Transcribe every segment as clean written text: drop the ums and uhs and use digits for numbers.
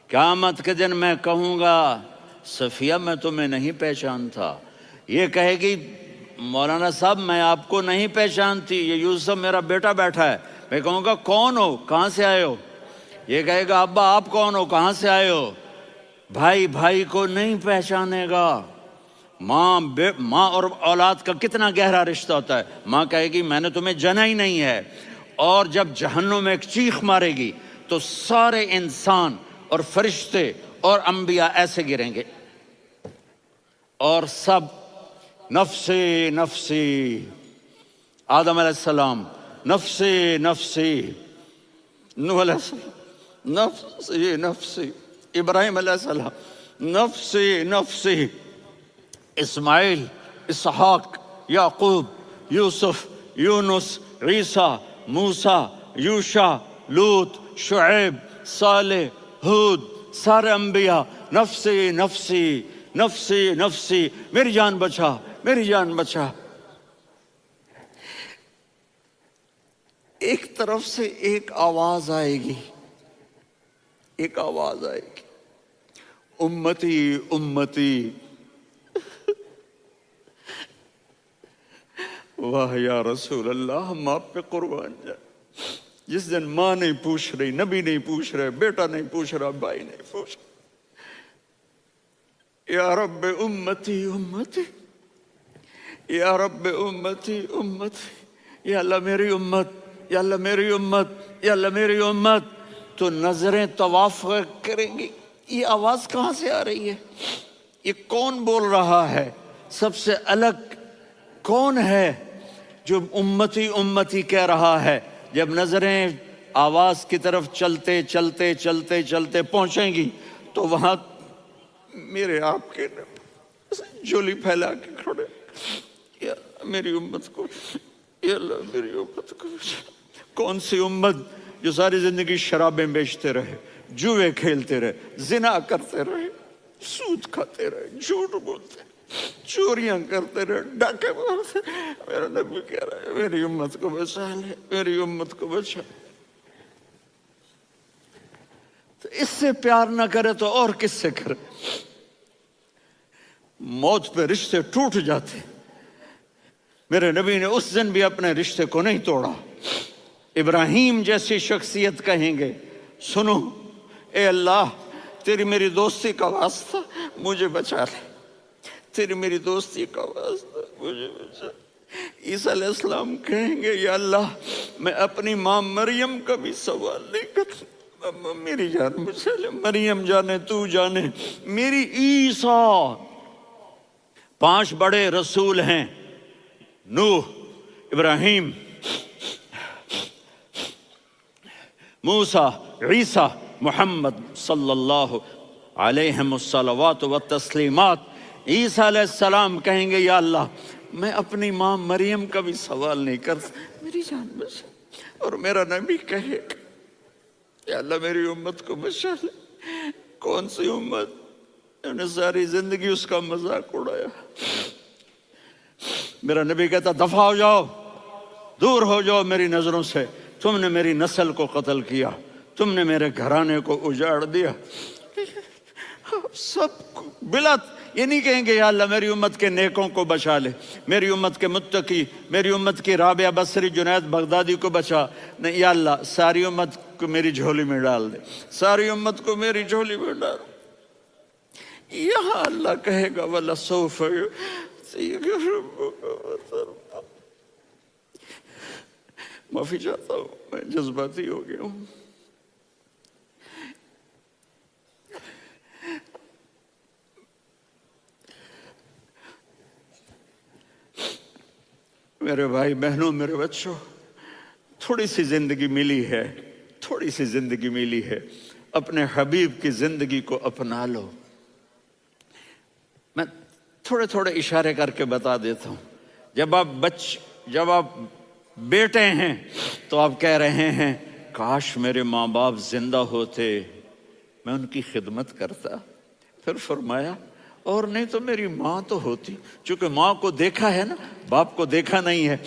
قیامت کے دن میں کہوں گا صفیہ میں تمہیں نہیں پہچانتا، یہ کہے گی مولانا صاحب میں آپ کو نہیں پہچانتی، یہ یوسف میرا بیٹا بیٹھا ہے۔ میں کہوں گا کون ہو، کہاں سے آئے ہو؟ یہ کہے گا ابا آپ کون ہو، کہاں سے آئے ہو؟ بھائی بھائی کو نہیں پہچانے گا۔ ماں اور اولاد کا کتنا گہرا رشتہ ہوتا ہے۔ ماں کہے گی میں نے تمہیں جنا ہی نہیں ہے، اور جب جہنم میں ایک چیخ مارے گی تو سارے انسان اور فرشتے اور انبیاء ایسے گریں گے، اور سب نفسی نفسی، آدم علیہ السلام نفسی نفسی، نوح علیہ السلام نفسی نفسی، ابراہیم علیہ السلام نفسی نفسی، اسماعیل، اسحاق، یعقوب، یوسف، یونس، عیسیٰ، موسیٰ، یوشع، لوط، شعیب، صالح، ہود، سارے انبیاء نفسی نفسی نفسی نفسی، میری جان بچا میری جان بچا۔ ایک طرف سے ایک آواز آئے گی، ایک آواز آئے گی، امتی امتی۔ واہ یا رسول اللہ، ہم آپ پہ قربان جائیں۔ جس دن ماں نہیں پوچھ رہی، نبی نہیں پوچھ رہے، بیٹا نہیں پوچھ رہا، بھائی نہیں پوچھ رہا، یا رب امتی امتی، یا رب امتی امتی، یا اللہ میری امت، یا اللہ میری امت، یا اللہ میری امت۔ تو نظریں طواف کریں گی، یہ آواز کہاں سے آ رہی ہے؟ یہ کون بول رہا ہے؟ سب سے الگ کون ہے جو امتی امتی کہہ رہا ہے؟ جب نظریں آواز کی طرف چلتے چلتے چلتے چلتے پہنچیں گی تو وہاں میرے آپ کے جھولی پھیلا کے کھڑے، یا میری امت کو، یا اللہ میری امت کو۔ کون سی امت جو ساری زندگی شرابیں بیچتے رہے، جوئے کھیلتے رہے، زنا کرتے رہے، سود کھاتے رہے، جھوٹ بولتے، چوریاں کرتے رہے، ڈاکے مارتے۔ میرا نبی کہہ رہا ہے میری امت کو بچا لے، میری امت کو بچا۔ تو اس سے پیار نہ کرے تو اور کس سے کرے؟ موت پہ رشتے ٹوٹ جاتے، میرے نبی نے اس دن بھی اپنے رشتے کو نہیں توڑا۔ ابراہیم جیسی شخصیت کہیں گے سنو اے اللہ تیری میری دوستی کا واسطہ مجھے بچا لے، تیری میری دوستی کا واسطہ مجھے بچا۔ عیسیٰ علیہ السلام کہیں گے یا اللہ میں اپنی ماں مریم کا بھی سوال نہیں کرتا، میری جان بچا لے، مریم جانے تو جانے میری عیسیٰ۔ 5 بڑے رسول ہیں، نوح، ابراہیم، موسیٰ، عیسیٰ، محمد صلی اللہ علیہ الصلوات والتسلیمات۔ عیسیٰ علیہ السلام کہیں گے یا اللہ میں اپنی ماں مریم کا بھی سوال نہیں کرتا، میری جان بچا۔ اور میرا نبی کہے یا اللہ میری امت کو بچا لے۔ کون سی امت؟ انہوں نے ساری زندگی اس کا مذاق اڑایا۔ میرا نبی کہتا دفع ہو جاؤ، دور ہو جاؤ میری نظروں سے، تم نے میری نسل کو قتل کیا، تم نے میرے گھرانے کو اجاڑ دیا۔ سب بلا یہ نہیں کہیں گے یا اللہ میری امت کے نیکوں کو بچا لے، میری امت کے متقی، میری امت کی رابعہ بصری، جنید بغدادی کو بچا، نہیں یا اللہ ساری امت کو میری جھولی میں ڈال دے، ساری امت کو میری جھولی میں ڈال۔ یہاں اللہ کہے گا وَلَسَوْفَ يُعْطِيكَ رَبُّكَ فَتَرْضَىٰ۔ معافی چاہتا ہوں میں جذباتی ہو گیا ہوں۔ میرے بھائی بہنوں، میرے بچوں، تھوڑی سی زندگی ملی ہے، تھوڑی سی زندگی ملی ہے، اپنے حبیب کی زندگی کو اپنا لو۔ میں تھوڑے تھوڑے اشارے کر کے بتا دیتا ہوں۔ جب آپ بیٹے ہیں تو آپ کہہ رہے ہیں کاش میرے ماں باپ زندہ ہوتے، میں ان کی خدمت کرتا۔ پھر فرمایا اور نہیں تو میری ماں تو ہوتی، چونکہ ماں کو دیکھا ہے نا، باپ کو دیکھا نہیں ہے،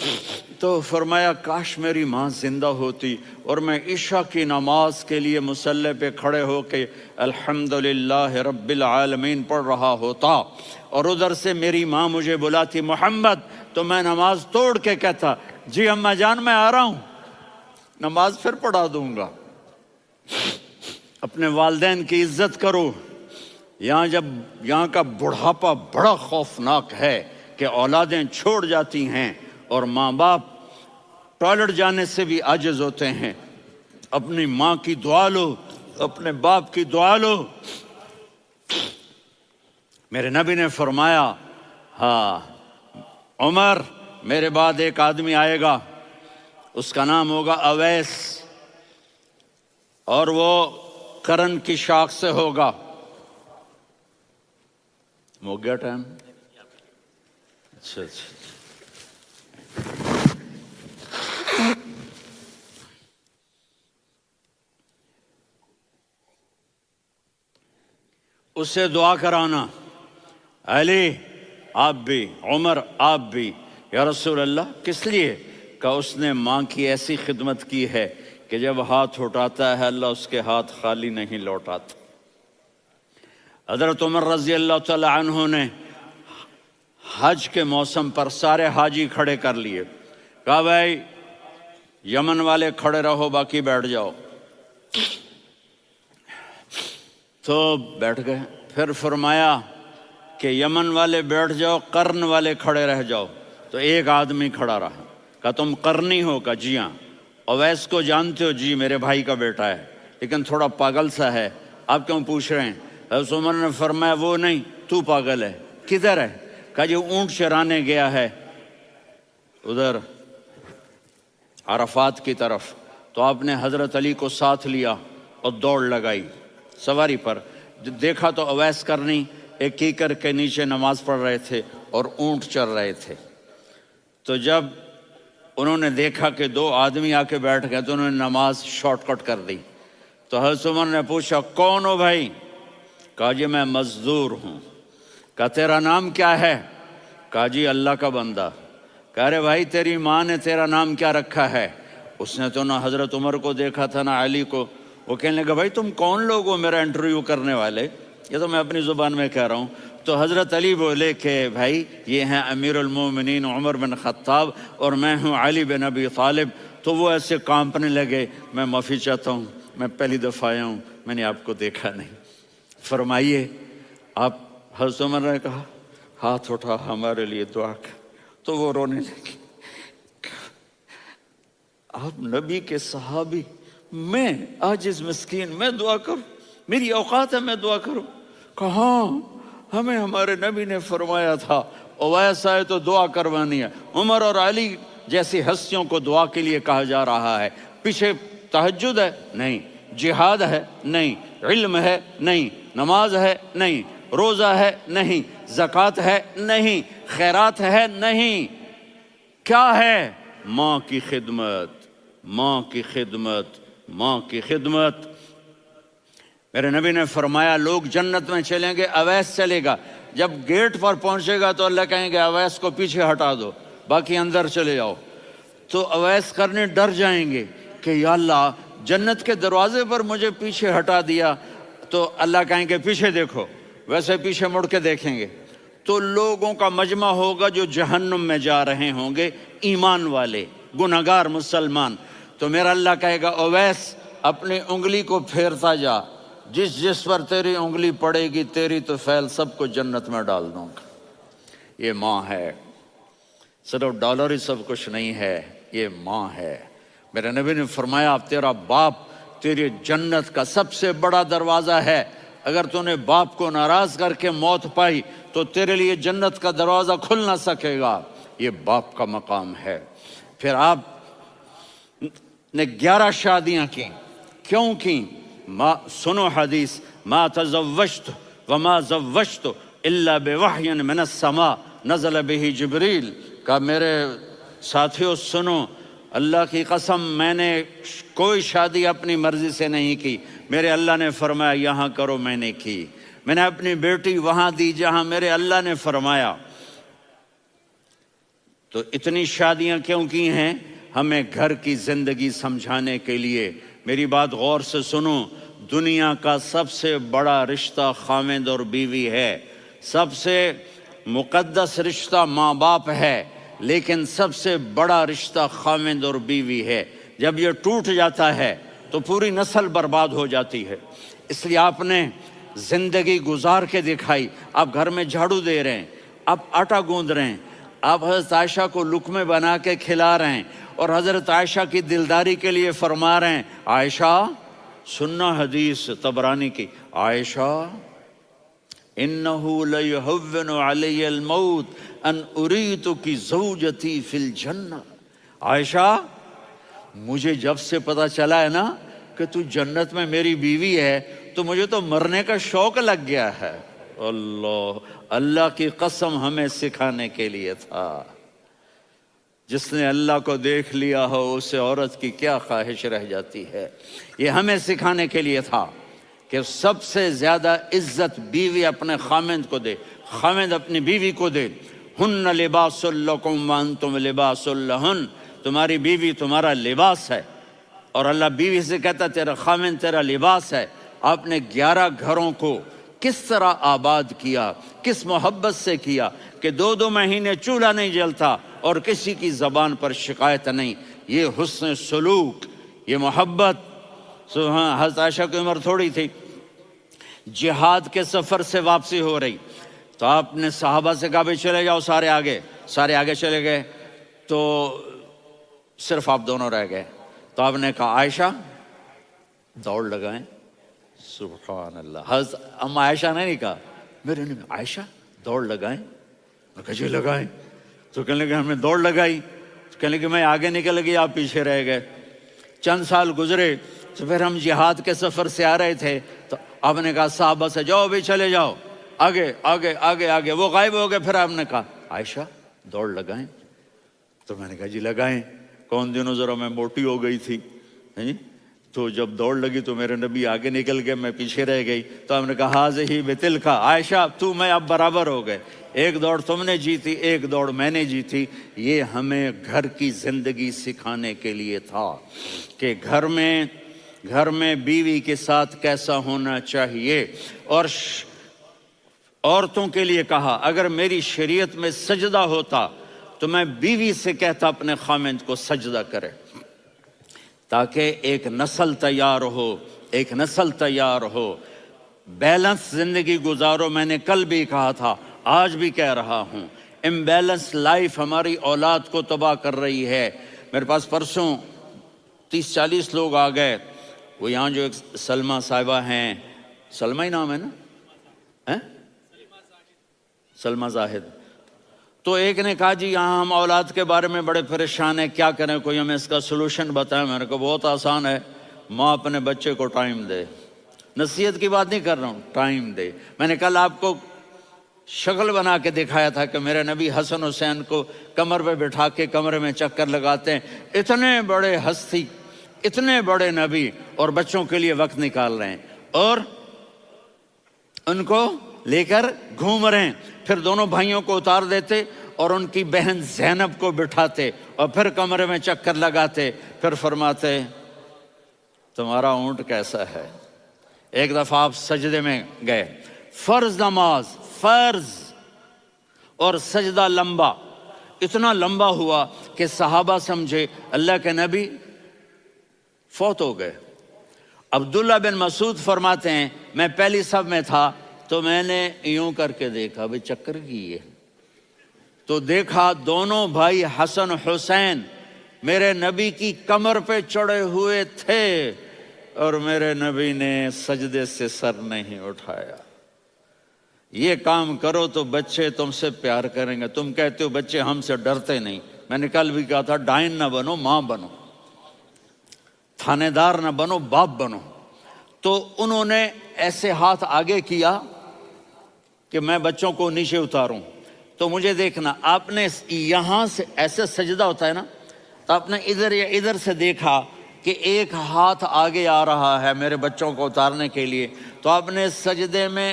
تو فرمایا کاش میری ماں زندہ ہوتی اور میں عشاء کی نماز کے لیے مصلی پہ کھڑے ہو کے الحمدللہ رب العالمین پڑھ رہا ہوتا، اور ادھر سے میری ماں مجھے بلاتی محمد، تو میں نماز توڑ کے کہتا جی اماں جان میں آ رہا ہوں، نماز پھر پڑھا دوں گا۔ اپنے والدین کی عزت کرو۔ یہاں کا بڑھاپا بڑا خوفناک ہے کہ اولادیں چھوڑ جاتی ہیں اور ماں باپ ٹوائلٹ جانے سے بھی عاجز ہوتے ہیں۔ اپنی ماں کی دعا لو، اپنے باپ کی دعا لو۔ میرے نبی نے فرمایا ہاں عمر، میرے بعد ایک آدمی آئے گا، اس کا نام ہوگا اویس، اور وہ قرن کی شاخ سے ہوگا۔ ہو گیا ٹائم؟ اچھا اس سے دعا کرانا، علی آپ بھی، عمر آپ بھی۔ یا رسول اللہ کس لیے؟ کہ اس نے ماں کی ایسی خدمت کی ہے کہ جب ہاتھ اٹھاتا ہے اللہ اس کے ہاتھ خالی نہیں لوٹاتا۔ حضرت عمر رضی اللہ تعالی عنہ نے حج کے موسم پر سارے حاجی کھڑے کر لیے، کہا بھائی یمن والے کھڑے رہو، باقی بیٹھ جاؤ۔ تو بیٹھ گئے۔ پھر فرمایا کہ یمن والے بیٹھ جاؤ، قرن والے کھڑے رہ جاؤ۔ تو ایک آدمی کھڑا رہا، کہا تم قرنی ہو؟ کہا جی ہاں۔ اویس کو جانتے ہو؟ جی میرے بھائی کا بیٹا ہے، لیکن تھوڑا پاگل سا ہے، آپ کیوں پوچھ رہے ہیں؟ حضرت عمر نے فرمایا وہ نہیں، تو پاگل ہے۔ کدھر ہے؟ کہا جی اونٹ چرانے گیا ہے ادھر عرفات کی طرف۔ تو آپ نے حضرت علی کو ساتھ لیا اور دوڑ لگائی سواری پر۔ دیکھا تو اویس کرنی ایک کیکر کے نیچے نماز پڑھ رہے تھے اور اونٹ چر رہے تھے۔ تو جب انہوں نے دیکھا کہ دو آدمی آ کے بیٹھ گئے تو انہوں نے نماز شارٹ کٹ کر دی۔ تو حضرت عمر نے پوچھا کون ہو بھائی؟ کہا جی میں مزدور ہوں۔ کہا تیرا نام کیا ہے؟ کہا جی اللہ کا بندہ۔ کہہ رہے بھائی تیری ماں نے تیرا نام کیا رکھا ہے؟ اس نے تو نہ حضرت عمر کو دیکھا تھا نہ علی کو۔ وہ کہنے لگا بھائی تم کون لوگ ہو میرا انٹرویو کرنے والے؟ یہ تو میں اپنی زبان میں کہہ رہا ہوں۔ تو حضرت علی بولے کہ بھائی یہ ہیں امیر المومنین عمر بن خطاب اور میں ہوں علی بن ابی طالب۔ تو وہ ایسے کانپنے لگے، میں معافی چاہتا ہوں، میں پہلی دفعہ آیا ہوں، میں نے آپ کو دیکھا نہیں، فرمائیے آپ۔ حضرت عمر نے کہا ہاتھ اٹھا ہمارے لیے دعا کر۔ تو وہ رونے لگے، آپ نبی کے صحابی، میں عاجز مسکین میں دعا کروں؟ میری اوقات ہے میں دعا کروں؟ کہاں، ہمیں ہمارے نبی نے فرمایا تھا اویس آئے تو دعا کروانی ہے۔ عمر اور علی جیسی ہستیوں کو دعا کے لیے کہا جا رہا ہے۔ پیچھے تہجد ہے؟ نہیں۔ جہاد ہے؟ نہیں۔ علم ہے؟ نہیں۔ نماز ہے؟ نہیں۔ روزہ ہے؟ نہیں۔ زکوٰۃ ہے؟ نہیں۔ خیرات ہے؟ نہیں۔ کیا ہے؟ ماں کی خدمت، ماں کی خدمت، ماں کی خدمت۔ میرے نبی نے فرمایا لوگ جنت میں چلیں گے، اویس چلے گا۔ جب گیٹ پر پہنچے گا تو اللہ کہیں گے اویس کو پیچھے ہٹا دو، باقی اندر چلے جاؤ۔ تو اویس کرنے ڈر جائیں گے کہ یا اللہ جنت کے دروازے پر مجھے پیچھے ہٹا دیا۔ تو اللہ کہیں گے پیچھے دیکھو، ویسے پیچھے مڑ کے دیکھیں گے تو لوگوں کا مجمع ہوگا جو جہنم میں جا رہے ہوں گے، ایمان والے، گنہگار مسلمان۔ تو میرا اللہ کہے گا اویس اپنی انگلی کو پھیرتا جا، جس جس پر تیری انگلی پڑے گی تیری تو فیل سب کو جنت میں ڈال دوں گا۔ یہ ماں ہے، صرف ڈالر ہی سب کچھ نہیں ہے، یہ ماں ہے۔ میرے نبی نے فرمایا تیرا باپ تیری جنت کا سب سے بڑا دروازہ ہے، اگر تو نے باپ کو ناراض کر کے موت پائی تو تیرے لیے جنت کا دروازہ کھل نہ سکے گا۔ یہ باپ کا مقام ہے۔ پھر آپ نے 11 شادیاں کی، کیوں کی؟ سنو حدیث، ما تزوجت وما زوجت الا بوحی من السماء نزل به جبریل۔ کہ میرے ساتھیوں سنو، اللہ کی قسم میں نے کوئی شادی اپنی مرضی سے نہیں کی، میرے اللہ نے فرمایا یہاں کرو، میں نے کی۔ میں نے اپنی بیٹی وہاں دی جہاں میرے اللہ نے فرمایا۔ تو اتنی شادیاں کیوں کی ہیں؟ ہمیں گھر کی زندگی سمجھانے کے لیے۔ میری بات غور سے سنو، دنیا کا سب سے بڑا رشتہ خاوند اور بیوی ہے، سب سے مقدس رشتہ ماں باپ ہے، لیکن سب سے بڑا رشتہ خاوند اور بیوی ہے۔ جب یہ ٹوٹ جاتا ہے تو پوری نسل برباد ہو جاتی ہے۔ اس لیے آپ نے زندگی گزار کے دکھائی۔ آپ گھر میں جھاڑو دے رہے ہیں، آپ آٹا گوندھ رہے ہیں، آپ حضرت عائشہ کو لقمے بنا کے کھلا رہے ہیں، اور حضرت عائشہ کی دلداری کے لیے فرما رہے ہیں، عائشہ سننا حدیث طبرانی کی، عائشہ انہو لیہون علی الموت ان اریتک زوجتی فی الجنہ۔ عائشہ مجھے جب سے پتا چلا ہے نا کہ تو جنت میں میری بیوی ہے تو مجھے تو مرنے کا شوق لگ گیا ہے۔ اللہ کی قسم ہمیں سکھانے کے لیے تھا۔ جس نے اللہ کو دیکھ لیا ہو اسے عورت کی کیا خواہش رہ جاتی ہے۔ یہ ہمیں سکھانے کے لیے تھا کہ سب سے زیادہ عزت بیوی اپنے خاوند کو دے، خاوند اپنی بیوی کو دے۔ ہن لباس لکم وانتم لباس لہن، تمہاری بیوی تمہارا لباس ہے، اور اللہ بیوی سے کہتا تیرا خاوند تیرا لباس ہے۔ آپ نے 11 گھروں کو کس طرح آباد کیا، کس محبت سے کیا کہ 2 مہینے چولہا نہیں جلتا اور کسی کی زبان پر شکایت نہیں۔ یہ حسن سلوک، یہ محبت۔ حضرت عائشہ کی عمر تھوڑی تھی، جہاد کے سفر سے واپسی ہو رہی، تو آپ نے صحابہ سے کہا بھی چلے جاؤ سارے آگے چلے گئے، تو صرف آپ دونوں رہ گئے۔ تو آپ نے کہا عائشہ دوڑ لگائیں۔ سبحان اللہ، حضرت اما عائشہ نے نہیں کہا، میرے نے عائشہ دوڑ لگائیں، میں کہا جی لگائیں۔ تو کہنے لگے ہم نے دوڑ لگائی، تو کہنے لگے میں آگے نکل گئی آپ پیچھے رہ گئے۔ چند سال گزرے تو پھر ہم جہاد کے سفر سے آ رہے تھے، تو آپ نے کہا صحابہ سے جاؤ بھی چلے جاؤ آگے آگے آگے آگے، وہ غائب ہو گئے۔ پھر آپ نے کہا عائشہ دوڑ لگائیں، تو میں نے کہا جی لگائیں۔ کون دنوں ذرا میں موٹی ہو گئی تھی، تو جب دوڑ لگی تو میرے نبی آگے نکل گئے، میں پیچھے رہ گئی۔ تو ہم نے کہا ہاذہ بتلک، عائشہ تو میں اب برابر ہو گئے، ایک دوڑ تم نے جیتی ایک دوڑ میں نے جیتی۔ یہ ہمیں گھر کی زندگی سکھانے کے لیے تھا کہ گھر میں بیوی کے ساتھ کیسا ہونا چاہیے۔ اور عورتوں کے لیے کہا اگر میری شریعت میں سجدہ ہوتا تو میں بیوی سے کہتا اپنے خاوند کو سجدہ کرے، تاکہ ایک نسل تیار ہو، بیلنس زندگی گزارو۔ میں نے کل بھی کہا تھا، آج بھی کہہ رہا ہوں، امبیلنس لائف ہماری اولاد کو تباہ کر رہی ہے۔ میرے پاس پرسوں 30-40 لوگ آ گئے، وہ یہاں جو ایک سلمہ صاحبہ ہیں، سلمہ ہی نام ہے نا، سلمہ زاہد، تو ایک نے کہا جی یہاں ہم اولاد کے بارے میں بڑے پریشان ہیں، کیا کریں، کوئی ہمیں اس کا سلوشن بتائیں۔ میں نے کہا بہت آسان ہے، ماں اپنے بچے کو ٹائم دے، نصیحت کی بات نہیں کر رہا ہوں، ٹائم دے۔ میں نے کل آپ کو شکل بنا کے دکھایا تھا کہ میرے نبی حسن حسین کو کمر پہ بٹھا کے کمرے میں چکر لگاتے ہیں۔ اتنے بڑے ہستی، اتنے بڑے نبی، اور بچوں کے لیے وقت نکال رہے ہیں اور ان کو لے کر گھوم رہے ہیں۔ پھر دونوں بھائیوں کو اتار دیتے اور ان کی بہن زینب کو بٹھاتے اور پھر کمرے میں چکر لگاتے، پھر فرماتے تمہارا اونٹ کیسا ہے۔ ایک دفعہ آپ سجدے میں گئے، فرض نماز، فرض، اور سجدہ لمبا، اتنا لمبا ہوا کہ صحابہ سمجھے اللہ کے نبی فوت ہو گئے۔ عبداللہ بن مسعود فرماتے ہیں میں پہلی صف میں تھا تو میں نے یوں کر کے دیکھا بھی چکر کی ہے، تو دیکھا دونوں بھائی حسن حسین میرے نبی کی کمر پہ چڑھے ہوئے تھے اور میرے نبی نے سجدے سے سر نہیں اٹھایا۔ یہ کام کرو تو بچے تم سے پیار کریں گے۔ تم کہتے ہو بچے ہم سے ڈرتے نہیں، میں نے کل بھی کہا تھا ڈائن نہ بنو، ماں بنو، تھانے دار نہ بنو، باپ بنو۔ تو انہوں نے ایسے ہاتھ آگے کیا کہ میں بچوں کو نیچے اتاروں، تو مجھے دیکھنا، آپ نے یہاں سے ایسے سجدہ ہوتا ہے نا، تو آپ نے ادھر یا ادھر سے دیکھا کہ ایک ہاتھ آگے آ رہا ہے میرے بچوں کو اتارنے کے لیے، تو آپ نے سجدے میں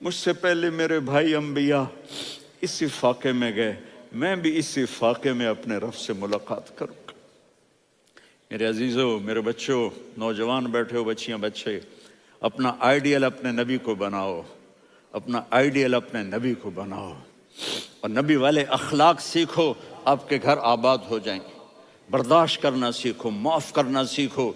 مجھ سے پہلے میرے بھائی انبیاء اسی فاقے میں گئے، میں بھی اسی فاقے میں اپنے رب سے ملاقات کروں گا۔ میرے عزیزوں، میرے بچوں، نوجوان بیٹھے ہو، بچیاں بچے، اپنا آئیڈیل اپنے نبی کو بناؤ، اپنا آئیڈیل اپنے نبی کو بناؤ، اور نبی والے اخلاق سیکھو، آپ کے گھر آباد ہو جائیں گے۔ برداشت کرنا سیکھو، معاف کرنا سیکھو،